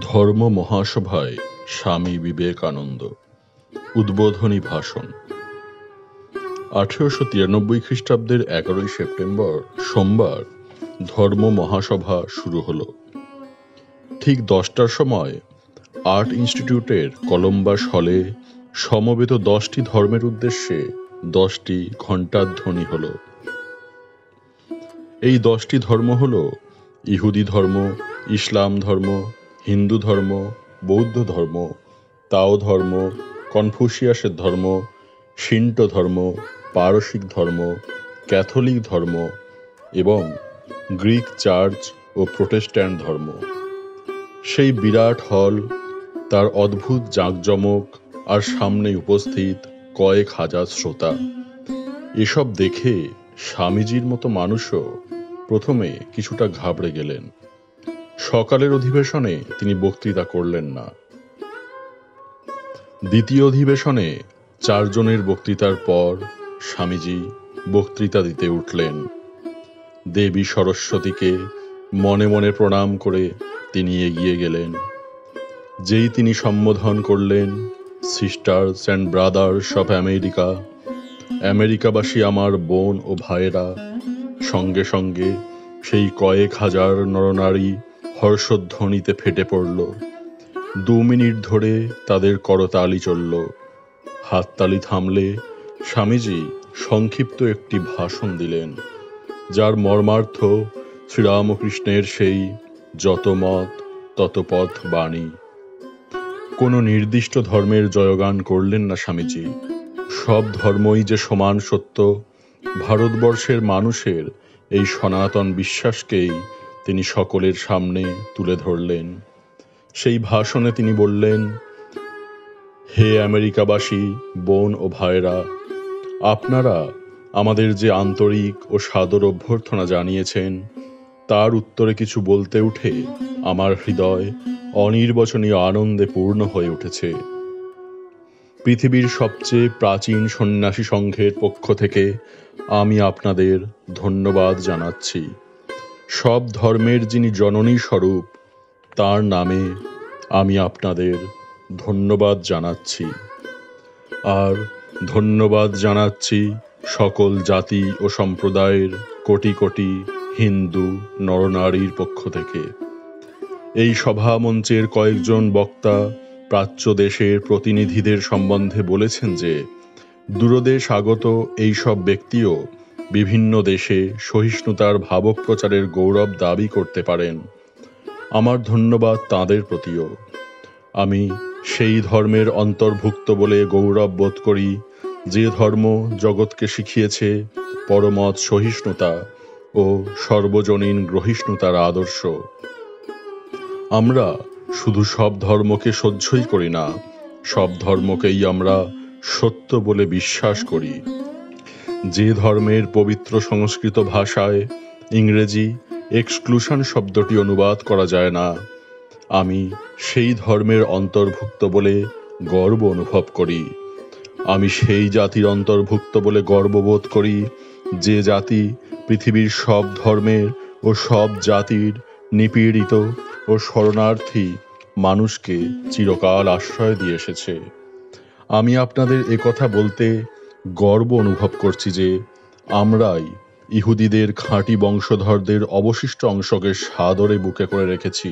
ধর্ম মহাসভায় স্বামী বিবেকানন্দ উদ্বোধনী ভাষণ। 1893 খ্রিস্টাব্দের 11 সেপ্টেম্বর সোমবার ধর্ম মহাসভা শুরু হলো। ঠিক 10টার সময় আর্ট ইনস্টিটিউটের কলম্বাস হলে সমবেত 10টি ধর্মের উদ্দেশ্যে 10টি ঘণ্টার ধ্বনি হল। এই 10টি ধর্ম হল ইহুদি ধর্ম, ইসলাম ধর্ম, হিন্দু ধর্ম, বৌদ্ধ ধর্ম, তাও ধর্ম, কনফুসিয়াসের ধর্ম, শিন্টো ধর্ম, পারসিক ধর্ম, ক্যাথলিক ধর্ম এবং গ্রিক চার্চ ও প্রোটেস্ট্যান্ট ধর্ম। সেই বিরাট হল, তার অদ্ভুত জাঁকজমক আর সামনে উপস্থিত কয়েক হাজার শ্রোতা, এসব দেখে স্বামীজির মতো মানুষও প্রথমে কিছুটা ঘাবড়ে গেলেন। সকালের অধিবেশনে তিনি বক্তৃতা করলেন না। দ্বিতীয় অধিবেশনে 4 জনের বক্তৃতার পর স্বামীজি বক্তৃতা দিতে উঠলেন। দেবী সরস্বতীকে মনে মনে প্রণাম করে তিনি এগিয়ে গেলেন। যেই তিনি সম্বোধন করলেন, sisters and brothers of America, আমেরিকাবাসী আমার বোন ও ভাইয়েরা, সঙ্গে সঙ্গে সেই কয়েক হাজার নরনারী হর্ষধ্বনিতে ফেটে পড়ল। 2 মিনিট ধরে তাদের করতালি চলল। হাততালি থামলে স্বামীজি সংক্ষিপ্ত একটি ভাষণ দিলেন, যার মর্মার্থ শ্রীরামকৃষ্ণের সেই যত মত তত পথ বাণী। কোনো নির্দিষ্ট ধর্মের জয়গান করলেন না স্বামীজি। সব ধর্মই যে সমান সত্য, ভারতবর্ষের মানুষের এই সনাতন বিশ্বাসকেই তিনি সকলের সামনে তুলে ধরলেন। সেই ভাষণে তিনি বললেন, হে আমেরিকাবাসী বোন ও ভাইরা, আপনারা আমাদের যে আন্তরিক ও সাদর অভ্যর্থনা জানিয়েছেন, তার উত্তরে কিছু বলতে উঠে আমার হৃদয় অনির্বচনীয় আনন্দে পূর্ণ হয়ে উঠেছে। পৃথিবীর সবচেয়ে প্রাচীন সন্ন্যাসী সংঘের পক্ষ থেকে আমি আপনাদের ধন্যবাদ জানাচ্ছি। সব ধর্মের যিনি জননী স্বরূপ, তার নামে আমি আপনাদের ধন্যবাদ জানাচ্ছি। আর ধন্যবাদ জানাচ্ছি সকল জাতি ও সম্প্রদায়ের কোটি কোটি হিন্দু নরনারীর পক্ষ থেকে। এই সভামঞ্চের কয়েকজন বক্তা প্রাচ্য দেশের প্রতিনিধিদের সম্বন্ধে বলেছেন যে দূরদেশ আগত এই সব ব্যক্তিও বিভিন্ন দেশে সহিষ্ণুতার ভাবপ্রচারের গৌরব দাবি করতে পারেন। আমার ধন্যবাদ তাঁদের প্রতিও। আমি সেই ধর্মের অন্তর্ভুক্ত বলে গৌরব বোধ করি যে ধর্ম জগৎকে শিখিয়েছে পরমত সহিষ্ণুতা ও সর্বজনীন গ্রহিষ্ণুতার আদর্শ। আমরা শুধু সব ধর্মকে সহ্যই করি না, সব ধর্মকেই আমরা সত্য বলে বিশ্বাস করি। যে ধর্মের পবিত্র সংস্কৃত ভাষায় ইংরেজি এক্সক্লুশন শব্দটি অনুবাদ করা যায় না, আমি সেই ধর্মের অন্তর্ভুক্ত বলে গর্ব অনুভব করি। আমি সেই জাতির অন্তর্ভুক্ত বলে গর্ববোধ করি যে জাতি পৃথিবীর সব ধর্মের ও সব জাতির নিপীড়িত ও শরণার্থী মানুষকে চিরকাল আশ্রয় দিয়ে এসেছে। আমি আপনাদের একথা বলতে গর্ব অনুভব করছি যে আমরাই ইহুদিদের খাঁটি বংশধরদের অবশিষ্ট অংশকে সাদরে বুকে করে রেখেছি।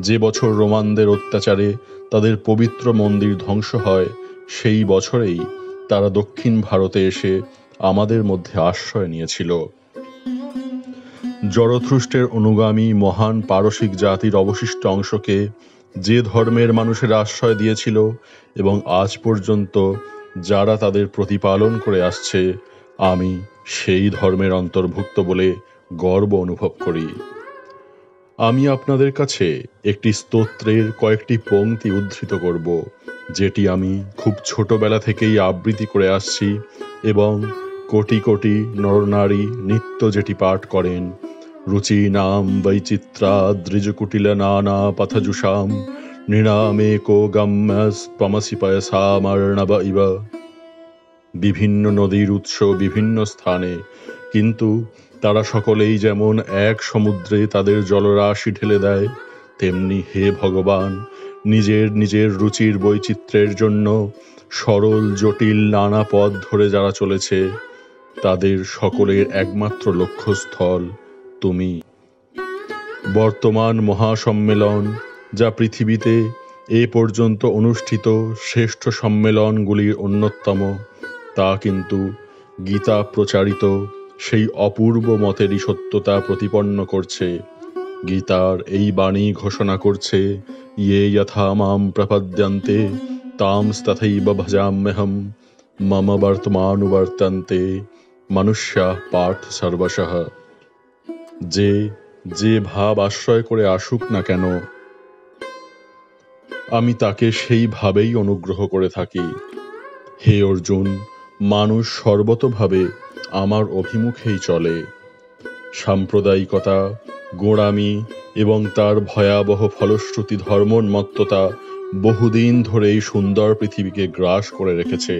যে বছর রোমানদের অত্যাচারে তাদের পবিত্র মন্দির ধ্বংস হয়, সেই বছরেই তারা দক্ষিণ ভারতে এসে আমাদের মধ্যে আশ্রয় নিয়েছিল। জরথ্রুষ্টের অনুগামী মহান পারসিক জাতির অবশিষ্ট অংশকে যে ধর্মের মানুষের আশ্রয় দিয়েছিল এবং আজ পর্যন্ত যারা তাদের প্রতিপালন করে আসছে, আমি সেই ধর্মের অন্তর্ভুক্ত বলে গর্ব অনুভব করি। আমি আপনাদের কাছে একটি স্তোত্রের কয়েকটি পংক্তি উদ্ধৃত করব, যেটি আমি খুব ছোটবেলা থেকেই আবৃত্তি করে আসছি এবং কোটি কোটি নরনারী নিত্য যেটি পাঠ করেন। রুচীনাম বৈচিত্রা দ্রিজকুটিল নানা পথজুষাম নৃণামেকো গম্যস্ত্বমসি পয়সামার্ণব ইব। বিভিন্ন নদীর উৎস বিভিন্ন স্থানে, কিন্তু তারা সকলেই যেমন এক সমুদ্রে তাদের জলরাশি ঢেলে দেয়, তেমনি হে ভগবান, নিজের নিজের রুচির বৈচিত্র্যের জন্য সরল জটিল নানা পথ ধরে যারা চলেছে, তাদের সকলের একমাত্র লক্ষ্যস্থল তুমি। বর্তমান মহাসম্মেলন, যা পৃথিবীতে এ পর্যন্ত অনুষ্ঠিত শ্রেষ্ঠ সম্মেলনগুলির অন্যতম, তা কিন্তু গীতা প্রচারিত সেই অপূর্ব মতেরই সত্যতা প্রতিপন্ন করছে। গীতার এই বাণী ঘোষণা করছে, ইয়ে যথা মাম প্রপদ্যন্তে তামস্তথৈব ভজাম্যহম মম বর্তমানুবর্তন্তে মনুষ্যা পার্থ সর্বশঃ। যে যে ভাব আশ্রয় করে আসুক না কেন, আমি তাকে সেই ভাবেই অনুগ্রহ করে থাকি। হে অর্জুন, মানুষ সর্বতোভাবে আমার অভিমুখেই চলে। সাম্প্রদায়িকতা, গোঁড়ামি এবং তার ভয়াবহ ফলশ্রুতি ধর্মোন্মত্ততা বহুদিন ধরেই সুন্দর পৃথিবীকে গ্রাস করে রেখেছে।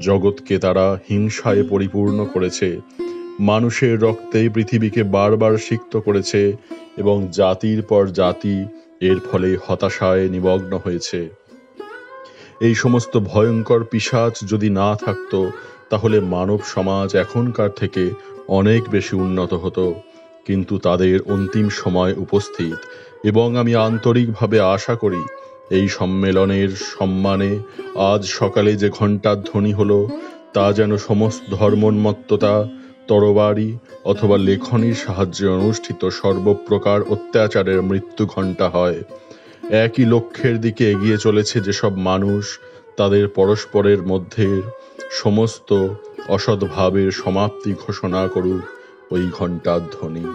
জগৎকে তারা হিংসায় পরিপূর্ণ করেছে, মানুষের রক্তে পৃথিবীকে বারবার সিক্ত করেছে এবং জাতির পর জাতি এর ফলে হতাশায় নিমগ্ন হয়েছে। এই সমস্ত ভয়ঙ্কর পিশাচ যদি না থাকতো, তাহলে মানব সমাজ এখনকার থেকে অনেক বেশি উন্নত হতো। কিন্তু তাদের অন্তিম সময় উপস্থিত, এবং আমি আন্তরিকভাবে আশা করি এই সম্মেলনের সম্মানে আজ সকালে যে ঘণ্টার ধ্বনি হলো, তা যেন সমস্ত ধর্মোন্মত্ততা, তরবারি অথবা লেখনির সাহায্যে অনুষ্ঠিত সর্বপ্রকার অত্যাচারের মৃত্যু ঘণ্টা হয়। একই লক্ষ্যের দিকে এগিয়ে চলেছে যেসব মানুষ, তাদের পরস্পরের মধ্যে সমস্ত অসদ্ভাবের সমাপ্তি ঘোষণা করুক ওই ঘণ্টার ধ্বনি।